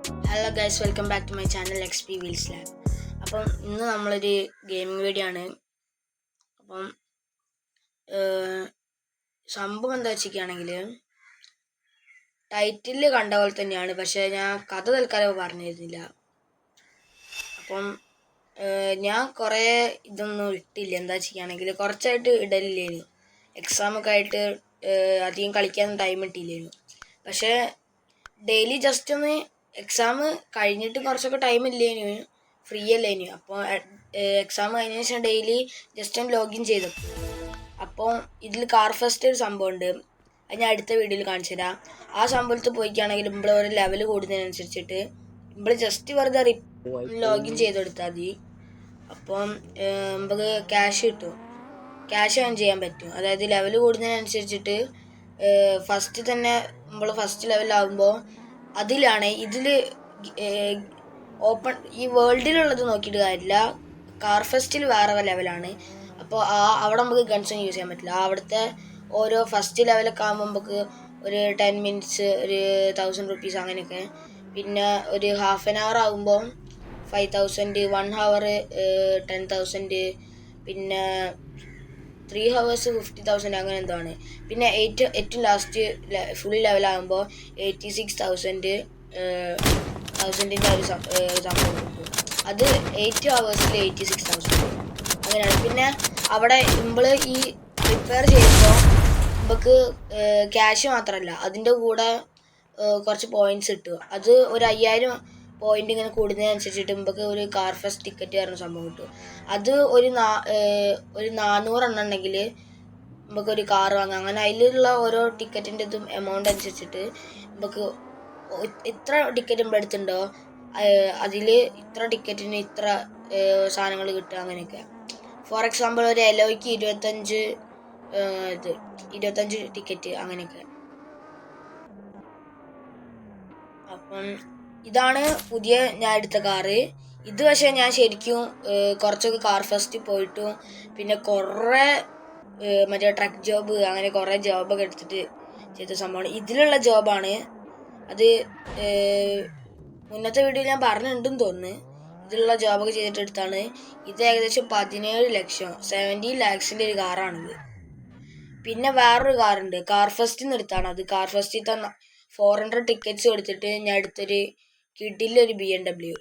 Hello guys, welcome back to my channel XP Wheels Lab. അപ്പം ഇന്ന് നമ്മളൊരു gaming video ആണ്. അപ്പം സംഭവം എന്താ വെച്ചിരിക്കുകയാണെങ്കിൽ ടൈറ്റിൽ കണ്ട പോലെ തന്നെയാണ്, പക്ഷേ ഞാൻ കഥ തൽക്കാലം പറഞ്ഞിരുന്നില്ല. അപ്പം ഞാൻ കുറേ ഇതൊന്നും ഇട്ടില്ല. എന്താ വെച്ചിരിക്കുകയാണെങ്കിൽ കുറച്ചായിട്ട് ഇടലില്ലേനു. എക്സാമൊക്കെ ആയിട്ട് അധികം കളിക്കാൻ ടൈം കിട്ടിയില്ലേനു. പക്ഷേ ഡെയിലി ജസ്റ്റ് ഒന്ന് എക്സാം കഴിഞ്ഞിട്ട് കുറച്ചൊക്കെ ടൈം ഇല്ലേനു, ഫ്രീ അല്ലേനു. അപ്പോൾ എക്സാം കഴിഞ്ഞ ശേഷം ഡെയിലി ജസ്റ്റ് ഒന്ന് ലോഗിൻ ചെയ്തു. അപ്പോൾ ഇതിൽ കാർ ഫസ്റ്റ് ഒരു സംഭവമുണ്ട്, അത് ഞാൻ അടുത്ത വീഡിയോയിൽ കാണിച്ചു തരാം. ആ സംഭവത്തിൽ പോയിക്കുകയാണെങ്കിൽ നമ്മൾ ഒരു ലെവൽ കൂടുന്നതിനനുസരിച്ചിട്ട് നമ്മൾ ജസ്റ്റ് വെറുതെ ലോഗിൻ ചെയ്തെടുത്താൽ മതി. അപ്പം നമുക്ക് ക്യാഷ് കിട്ടും, ക്യാഷ് ഏൺ ചെയ്യാൻ പറ്റും. അതായത് ലെവൽ കൂടുന്നതിനനുസരിച്ചിട്ട് ഫസ്റ്റ് തന്നെ നമ്മൾ ഫസ്റ്റ് ലെവലാകുമ്പോൾ അതിലാണ് ഇതിൽ ഓപ്പൺ ഈ വേൾഡിലുള്ളത് നോക്കിയിട്ട് കാര്യമില്ല. കാർ ഫെസ്റ്റിൽ വേറെ ലെവലാണ്. അപ്പോൾ അവിടെ നമുക്ക് ഗൺസൊന്നും യൂസ് ചെയ്യാൻ പറ്റില്ല. അവിടുത്തെ ഓരോ ഫസ്റ്റ് ലെവലൊക്കെ ആകുമ്പോൾ നമുക്ക് ഒരു 10 മിനിറ്റ്സ് ഒരു 1000 റുപ്പീസ് അങ്ങനെയൊക്കെ. പിന്നെ ഒരു ഹാഫ് ആൻ അവർ ആകുമ്പോൾ 5000, 1 ഹവർ 10,000, പിന്നെ 3 ഹവേഴ്സ് 50,000 അങ്ങനെ എന്തോ ആണ്. പിന്നെ ഏറ്റവും ലാസ്റ്റ് ഫുൾ ലെവലാകുമ്പോൾ 86,000 ഒരു സംഭവം കിട്ടും. അത് 8 ഹവേഴ്സിൽ 86,000 അങ്ങനെയാണ്. പിന്നെ അവിടെ നമ്മൾ ഈ പ്രിപ്പയർ ചെയ്യുമ്പോൾ നമുക്ക് ക്യാഷ് മാത്രമല്ല, അതിൻ്റെ കൂടെ കുറച്ച് പോയിന്റ്സ് കിട്ടും. അത് ഒരു 5000 പോയിന്റ് ഇങ്ങനെ കൂടുന്നതിനനുസരിച്ചിട്ട് നമുക്ക് ഒരു കാർ ഫസ്റ്റ് ടിക്കറ്റ് പറഞ്ഞ സംഭവം കിട്ടും. അത് ഒരു 400 എണ്ണം ഉണ്ടെങ്കിൽ നമുക്കൊരു കാർ വാങ്ങാം. അങ്ങനെ അതിലുള്ള ഓരോ ടിക്കറ്റിൻ്റെ ഇതും എമൗണ്ട് അനുസരിച്ചിട്ട് നമുക്ക് ഇത്ര ടിക്കറ്റ് നമ്മൾ എടുത്തിട്ടുണ്ടോ അതിൽ ഇത്ര ടിക്കറ്റിന് ഇത്ര സാധനങ്ങൾ കിട്ടുക അങ്ങനെയൊക്കെ. ഫോർ എക്സാമ്പിൾ ഒരു എലോയ്ക്ക് 25 ടിക്കറ്റ് അങ്ങനെയൊക്കെ. അപ്പം ഇതാണ് പുതിയ ഞാൻ എടുത്ത കാറ്. ഇത് പക്ഷേ ഞാൻ ശരിക്കും കുറച്ചൊക്കെ കാർ ഫസ്റ്റ് പോയിട്ടും പിന്നെ കുറേ മറ്റേ ട്രക്ക് ജോബ് അങ്ങനെ കുറേ ജോബൊക്കെ എടുത്തിട്ട് ചെയ്ത സംഭവമാണ്. ഇതിലുള്ള ജോബാണ് അത്. മുന്നത്തെ വീഡിയോയിൽ ഞാൻ പറഞ്ഞിട്ടുണ്ടെന്ന് തോന്നുന്നു. ഇതിലുള്ള ജോബൊക്കെ ചെയ്തിട്ട് എടുത്താണ്. ഇത് ഏകദേശം 17 ലക്ഷം 70 ലാക്സിൻ്റെ ഒരു കാറാണിത്. പിന്നെ വേറൊരു കാറുണ്ട്, കാർ ഫസ്റ്റിൽ നിന്ന് എടുത്താണ്. അത് കാർ ഫസ്റ്റിൽ തന്നെ 400 ടിക്കറ്റ്സ് കൊടുത്തിട്ട് ഞാൻ എടുത്തൊരു കിഡിലൊരു BMW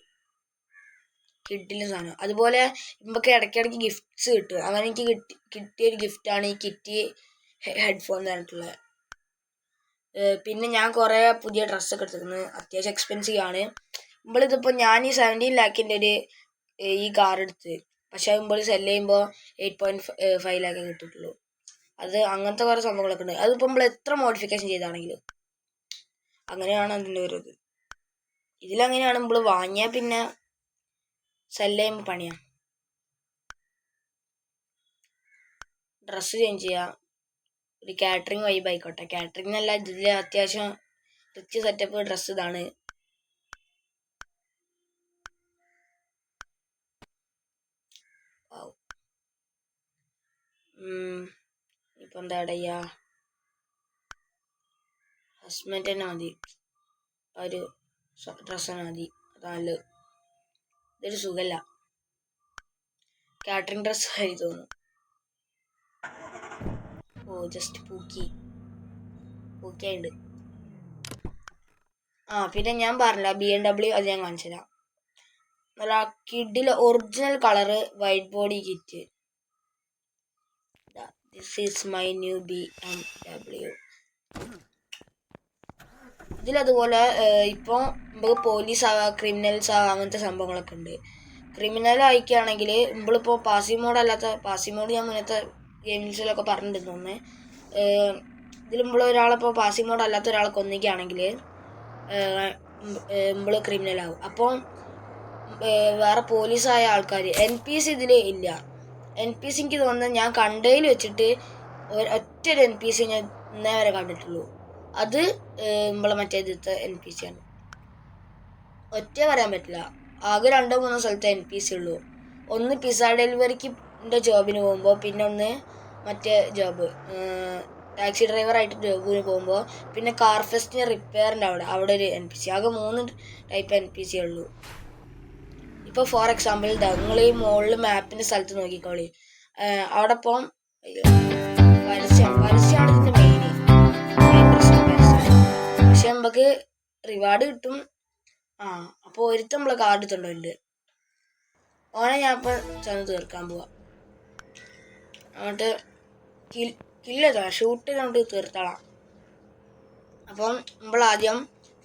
കിഡിലും സാധനം. അതുപോലെ നമുക്ക് ഇടയ്ക്കിടയ്ക്ക് ഗിഫ്റ്റ്സ് കിട്ടും. അങ്ങനെ എനിക്ക് കിട്ടിയൊരു ഗിഫ്റ്റാണ് ഈ കിറ്റി ഹെഡ്ഫോൺ എന്ന് പറഞ്ഞിട്ടുള്ളത്. പിന്നെ ഞാൻ കുറേ പുതിയ ഡ്രസ്സൊക്കെ എടുത്തിരുന്നത്, അത്യാവശ്യം എക്സ്പെൻസീവ് ആണ്. നമ്മളിതിപ്പോൾ ഞാൻ ഈ 17 ലാക്കിൻ്റെ ഒരു ഈ കാർ എടുത്ത്, പക്ഷെ നമ്മൾ സെല് ചെയ്യുമ്പോൾ 8.5 ലാക്കേ കിട്ടിയിട്ടുള്ളൂ. അത് അങ്ങനത്തെ കുറേ സംഭവങ്ങളൊക്കെ ഉണ്ട്. അതിപ്പോൾ നമ്മൾ എത്ര മോഡിഫിക്കേഷൻ ചെയ്താണെങ്കിലും അങ്ങനെയാണ് അതിൻ്റെ ഒരു ഇത്. ഇതിലങ്ങനെയാണ് നമ്മൾ വാങ്ങിയാൽ പിന്നെ സെല് ചെയ്യുമ്പോൾ പണിയാണ്. ഡ്രസ്സ് ചേഞ്ച് ചെയ്യുക, ഒരു കാറ്ററിംഗ് വൈബ് ആയിക്കോട്ടെ. കാറ്ററിംഗ് എന്നല്ല, ഇതിൽ അത്യാവശ്യം റിച്ച് സെറ്റപ്പ് ഡ്രസ്സ് ഇതാണ്. ഇപ്പം എന്താ ചെയ്യുക, ഹസ്ബൻഡ് തന്നെ മതി, ഒരു ഡ്രസ്സ് തന്നെ മതി. അതല്ല, ഇതൊരു സുഖമല്ല, കാറ്ററിംഗ് ഡ്രസ്സ് ആയി തോന്നുന്നു. ജസ്റ്റ് പൂക്കിയുണ്ട്. പിന്നെ ഞാൻ പറഞ്ഞില്ല BMW, അത് ഞാൻ കാണിച്ചു തരാം. നല്ല കിഡിലെ original colour white body kit. This is my new BMW. ഇതിലതുപോലെ ഇപ്പോൾ നമുക്ക് പോലീസ് ആവാം, ക്രിമിനൽസ് ആവാം, അങ്ങനത്തെ സംഭവങ്ങളൊക്കെ ഉണ്ട്. ക്രിമിനൽ ആയിക്കുകയാണെങ്കിൽ നമ്മളിപ്പോൾ പാസീവ് മോഡ് ഞാൻ മുന്നത്തെ ഗെയിംസിലൊക്കെ പറഞ്ഞിട്ടുണ്ടെന്ന് തോന്നുന്നു. ഇതിൽ നമ്മൾ ഒരാളിപ്പോൾ പാസീവ് മോഡ് അല്ലാത്ത ഒരാളെ കൊന്നിക്കുകയാണെങ്കിൽ നമ്മൾ ക്രിമിനലാവും. അപ്പോൾ വേറെ പോലീസായ ആൾക്കാർ NPC ഇതിൽ ഇല്ല. NPC എനിക്ക് തോന്നുന്നത് ഞാൻ കണ്ടതിൽ വെച്ചിട്ട് ഒറ്റൊരു NPC ഞാൻ ഇന്നേ വരെ കണ്ടിട്ടുള്ളൂ. അത് നമ്മളെ മറ്റേതിലത്തെ NPC ആണ്. ഒറ്റ പറയാൻ പറ്റില്ല, ആകെ 2-3 സ്ഥലത്തെ NPC ഉള്ളൂ. ഒന്ന് പിസ്സ ഡെലിവറിക്ക് ജോബിന് പോകുമ്പോൾ, പിന്നെ ഒന്ന് മറ്റേ ജോബ് ടാക്സി ഡ്രൈവറായിട്ട് ജോബിന് പോകുമ്പോൾ പിന്നെ കാർ ഫെസ്റ്റിന് റിപ്പയറിൻ്റെ അവിടെ ഒരു NPC. ആകെ 3 ടൈപ്പ് NPC ഉള്ളൂ. ഇപ്പോൾ ഫോർ എക്സാമ്പിൾ നിങ്ങൾ ഈ മുകളിൽ മാപ്പിൻ്റെ സ്ഥലത്ത് നോക്കിക്കോളി. അവിടെ ഇപ്പം പരസ്യമാണ് ഇതിൻ്റെ മെയിൻ പ്രശ്നം, പരസ്യമാണ്. പക്ഷെ നമുക്ക് റിവാർഡ് കിട്ടും. അപ്പോൾ ഒരുത്തം നമ്മളെ കാർഡ് എടുത്തുണ്ട്. ഓനെ ഞാൻ ഇപ്പം ചെന്ന് തീർക്കാൻ പോവാം. അങ്ങോട്ട് കില്ലതാ ഷൂട്ട് നമുക്ക് തീർത്താളാം. അപ്പം നമ്മൾ ആദ്യം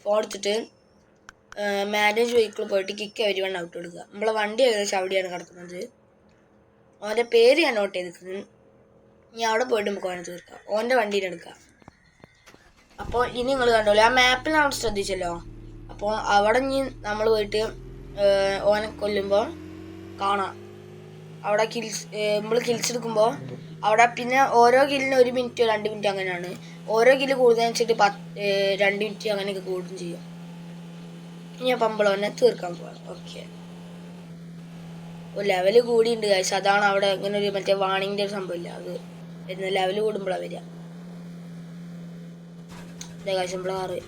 ഫോൺ എടുത്തിട്ട് മാനേജ് വെഹിക്കിൾ പോയിട്ട് കിക്ക് everyone ഔട്ട് കൊടുക്കുക. നമ്മളെ വണ്ടി ഏകദേശം അവിടെയാണ് കിടക്കുന്നത്. ഓൻ്റെ പേര് ഞാൻ നോട്ട് ചെയ്തിരിക്കുന്നത്. ഇനി അവിടെ പോയിട്ട് നമുക്ക് ഓനെ തീർക്കാം. ഓൻ്റെ വണ്ടീനെ എടുക്കാം. അപ്പോൾ ഇനി നിങ്ങൾ കണ്ടോളൂ, ആ മാപ്പിൽ നമ്മൾ ശ്രദ്ധിച്ചല്ലോ. അപ്പോൾ അവിടെ ഇനി നമ്മൾ പോയിട്ട് ഓനെ കൊല്ലുമ്പോൾ കാണാം അവിടെ നമ്മൾ കിൽസ് എടുക്കുമ്പോൾ അവിടെ പിന്നെ ഓരോ കില്ലിന് 1 മിനിറ്റ് 2 മിനിറ്റ് അങ്ങനെയാണ്. ഓരോ കില്ല് കൂടുതലനുസരിച്ചിട്ട് 2 മിനിറ്റ് അങ്ങനെയൊക്കെ കൂടും ചെയ്യും. ഇനി അപ്പം നമ്മൾ ഓനെ തീർക്കാൻ പോവാം. ഓക്കെ, ലെവല് കൂടിയുണ്ട് ഗൈസ്. അതാണ് അവിടെ ഇങ്ങനെ ഒരു മറ്റേ വാണിങ്ങിൻ്റെ ഒരു സംഭവമില്ല, അത് വരുന്ന ലെവല് കൂടുമ്പോഴാണ് വരിക. ഇതേ ഗൈസ് നമ്മളെ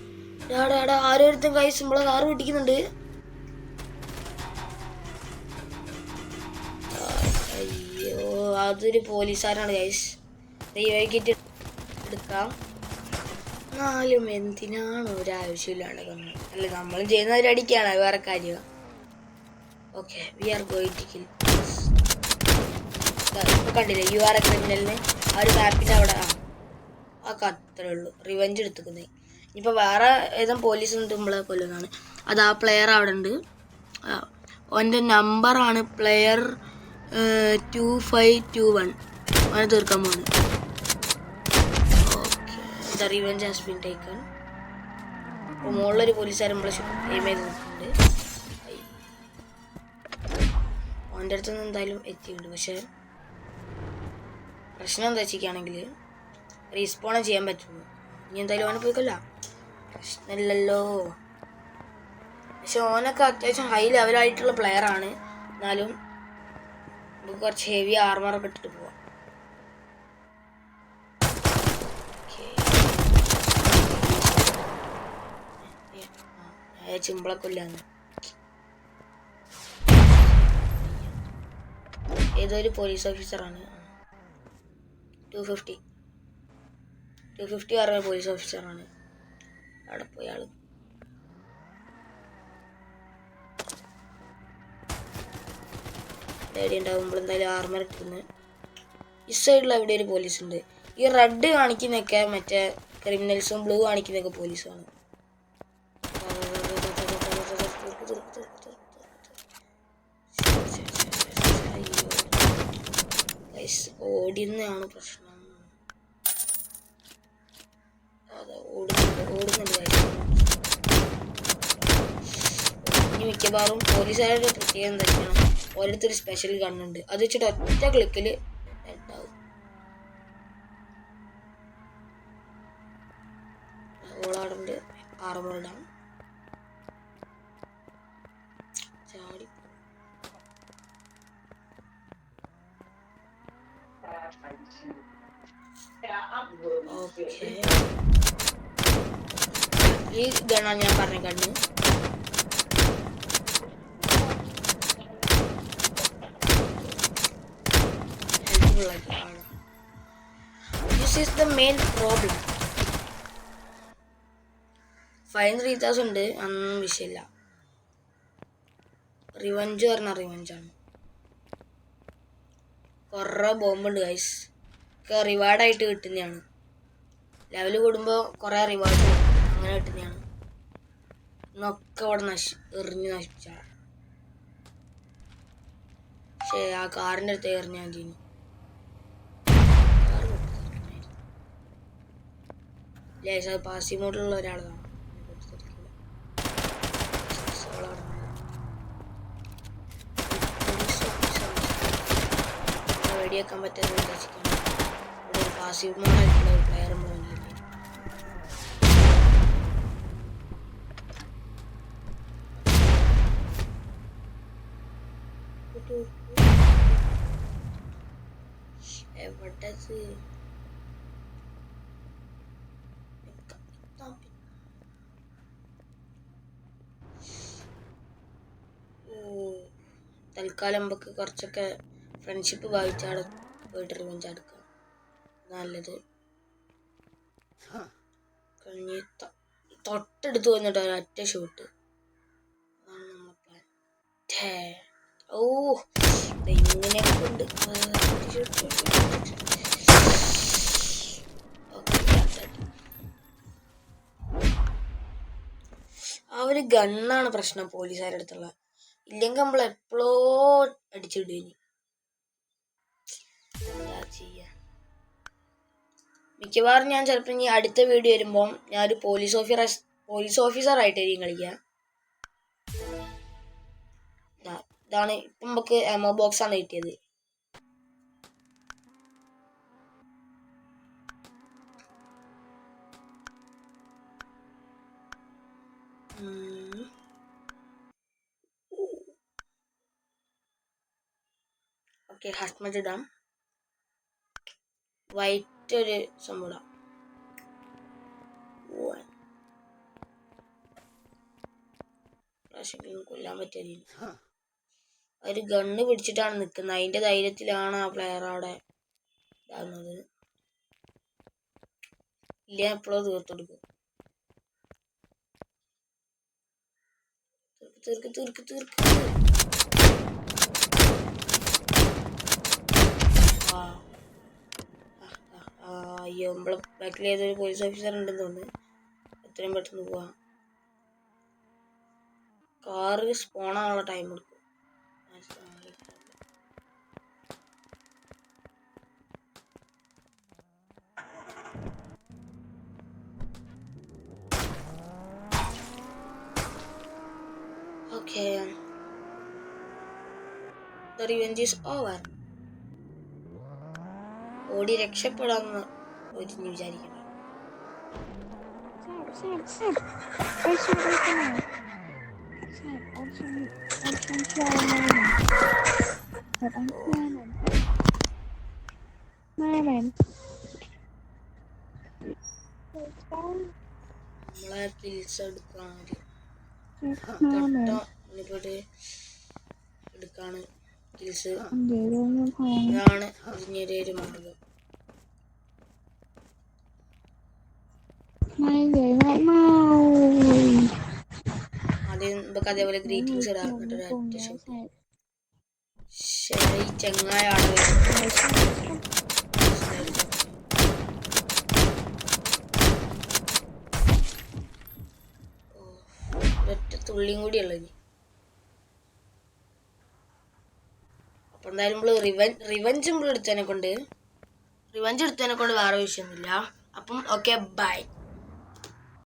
കാറ് ആരോരുത്തും ഗൈസ് നമ്മളെ കാറ് പൊട്ടിക്കുന്നുണ്ട്. അയ്യോ, അതൊരു പോലീസുകാരാണ് ഗൈസ്. ദൈവമായിട്ട് എടുക്കാം. എന്നാലും എന്തിനാണ് ഒരാവശ്യമില്ലാണ്ട് വന്നത്? അല്ല, നമ്മളും ചെയ്യുന്ന ഒരു അടിക്കാണ്, വേറെ കാര്യമാണ്. Okay, we are going to kill. ഇപ്പോൾ കണ്ടില്ലേ യു ആർ എ ക്രിമിനലിന് ആ ഒരു മാപ്പിൻ്റെ അവിടെ അത്രേ ഉള്ളൂ. റിവെഞ്ച് എടുത്തുക്കുന്നത്. ഇനിയിപ്പോൾ വേറെ ഏതും പോലീസ് ഉണ്ട് നമ്മളെ കൊല്ലുന്നതാണ്. അത് ആ പ്ലെയർ അവിടെ ഉണ്ട്. ഓൻ്റെ നമ്പറാണ് പ്ലെയർ 2521. അവനെ തീർക്കാൻ പോകുന്നു. Okay, the revenge has been taken. അപ്പോൾ മുകളിലൊരു പോലീസുകാരൻ നമ്മളെ എയിം ചെയ്ത് നിൽക്കുന്നുണ്ട്. ഓൻ്റെ അടുത്തുനിന്ന് എന്തായാലും എത്തിയിട്ടുണ്ട്. പക്ഷേ പ്രശ്നം എന്താ വെച്ചിരിക്കുകയാണെങ്കിൽ റീസ്പോൺ ചെയ്യാൻ പറ്റുള്ളൂ. ഇനി എന്തായാലും ഓനെ പോയിക്കല്ല, പ്രശ്നമില്ലല്ലോ. പക്ഷെ ഓനൊക്കെ അത്യാവശ്യം ഹൈ ലെവലായിട്ടുള്ള പ്ലെയറാണ്. എന്നാലും നമുക്ക് കുറച്ച് ഹെവി ആർമറൊക്കെ ഇട്ടിട്ട് പോവാം. ചിമ്പിളൊക്കെ ഇല്ലാന്ന് ഏതൊരു പോലീസ് ഓഫീസറാണ്. 250 പറഞ്ഞ പോലീസ് ഓഫീസറാണ്. അവിടെ പോയി ആള് ഡേഡി ഉണ്ടാകുമ്പോൾ എന്തായാലും ആർമർ ഇട്ടിരുന്നു. ഈ സൈഡിൽ എവിടെ ഒരു പോലീസ് ഉണ്ട്. ഈ റെഡ് കാണിക്കുന്നതൊക്കെ മറ്റേ ക്രിമിനൽസും ബ്ലൂ കാണിക്കുന്നതൊക്കെ പോലീസുമാണ്. ഓടുന്നതാണ് പ്രശ്നം. അതെ, ഓടുന്നുണ്ട്. ഇനി മിക്കവാറും പോലീസുകാരുടെ പ്രത്യേകം എന്താ വെച്ചാൽ ഓരോരുത്തൊരു സ്പെഷ്യൽ ഗണ്ണുണ്ട്. അത് വെച്ചിട്ട് ഒറ്റ ക്ലിക്കിൽ ഉണ്ടാവും. ഓളാടുണ്ട് ആർമർ ഇടാം. ചാടി ഓക്കെ, ഈ ഗണ്ണാണ് ഞാൻ പറഞ്ഞ gun. This is the main problem. Fine 3000 ഉണ്ട്, അതൊന്നും വിഷയമില്ല. റിവഞ്ച് പറഞ്ഞാൽ റിവഞ്ചാണ്. കുറേ ബോംബുണ്ട് ഗൈസ്, ഒക്കെ റിവാർഡായിട്ട് കിട്ടുന്നതാണ്. ലെവൽ കൂടുമ്പോൾ കുറേ റിവാർഡ് അങ്ങനെ കിട്ടുന്നതാണ്. ഇന്നൊക്കെ അവിടെ എറിഞ്ഞ് നശിപ്പിച്ചാണ്. പക്ഷേ ആ കാറിൻ്റെ അടുത്ത് എറിഞ്ഞാൽ ചെയ്യുന്നു. അത് പാസി മോഡിലുള്ള ഒരാളാണ്. വെടിയേക്കാൻ പറ്റുന്ന ഉദ്ദേശിക്കണം. ഇവിടെ ഒരു പാസീവ് മോഡായിട്ടുള്ള ഒരു പ്ലെയർ നമ്മൾ വന്നിട്ടുണ്ട്. എവിടെ തൽക്കാലം നമുക്ക് കുറച്ചൊക്കെ ഫ്രണ്ട്ഷിപ്പ് ഭാവിച്ചാടെ പോയിട്ട് റിവെഞ്ച് എടുക്കാം. നല്ലത്. കഴിഞ്ഞ് തൊട്ടടുത്ത് വന്നിട്ട് ഒരൊറ്റ ഷൂട്ട്. അതാണ് നമ്മളെ പ്ലാൻ. ഓ ഇങ്ങനെയൊക്കെ ഉണ്ട്. ആ ഒരു ഗണ്ണാണ് പ്രശ്നം പോലീസുകാരുടെ അടുത്തുള്ള. ഇല്ലെങ്കിൽ നമ്മൾ എപ്പോഴോ അടിച്ചിടുകയും. എന്താ ചെയ്യാ? മിക്കവാറും ഞാൻ ചിലപ്പോൾ ഇനി അടുത്ത വീഡിയോ വരുമ്പോൾ ഞാനൊരു പോലീസ് ഓഫീസർ ആയിട്ടായിരിക്കും കളിക്കുക. ഇതാണ് ഇപ്പം നമുക്ക് എമോ ബോക്സ് ആണ് കിട്ടിയത്. ഓക്കെ, ഹസ്മറ്റ് ഇടാം. വൈറ്റ് ഒരു സംഭവം ഇടാം. കൊല്ലാൻ പറ്റില്ല. ഒരു ഗണ്ണ് പിടിച്ചിട്ടാണ് നിൽക്കുന്നത്. അതിന്റെ ധൈര്യത്തിലാണ് ആ പ്ലെയർ അവിടെ ഇതാകുന്നത്. ഇല്ല, എപ്പോഴോ തീർത്തെടുക്കും. തീർക്ക്. അയ്യോ, നമ്മളെ ബാക്കിൽ ഏതൊരു പോലീസ് ഓഫീസർ ഉണ്ടെന്ന് തോന്നുന്നു. എത്രയും പെട്ടെന്ന് പോവാം. കാറ് സ്പോണാനുള്ള ടൈം എടുക്കും. Okay. The revenge is over. ഓടി രക്ഷപ്പെടാമെന്ന് ഒരിഞ്ഞ് വിചാരിക്കണം. നമ്മളെ കിൽസ് എടുക്കാൻ എടുക്കാണ് കിൽസ്. ഇതാണ് ഇതിൻ്റെ ഒരു മാർഗം. ആദ്യം നമുക്ക് അതേപോലെ ഗ്രീറ്റിംഗ്സ് ഇടാം. എന്നിട്ട് ഒറ്റ ഷോട്ട്. ശരി, ചെങ്ങായാണ് ഒറ്റ തുള്ളിയും കൂടിയുള്ളൂ ഇനി. അപ്പം എന്തായാലും നമ്മൾ റിവെഞ്ച് എടുത്തതിനെ കൊണ്ട് വേറെ വിഷയമൊന്നുമില്ല. അപ്പം ഓക്കെ, ബൈ.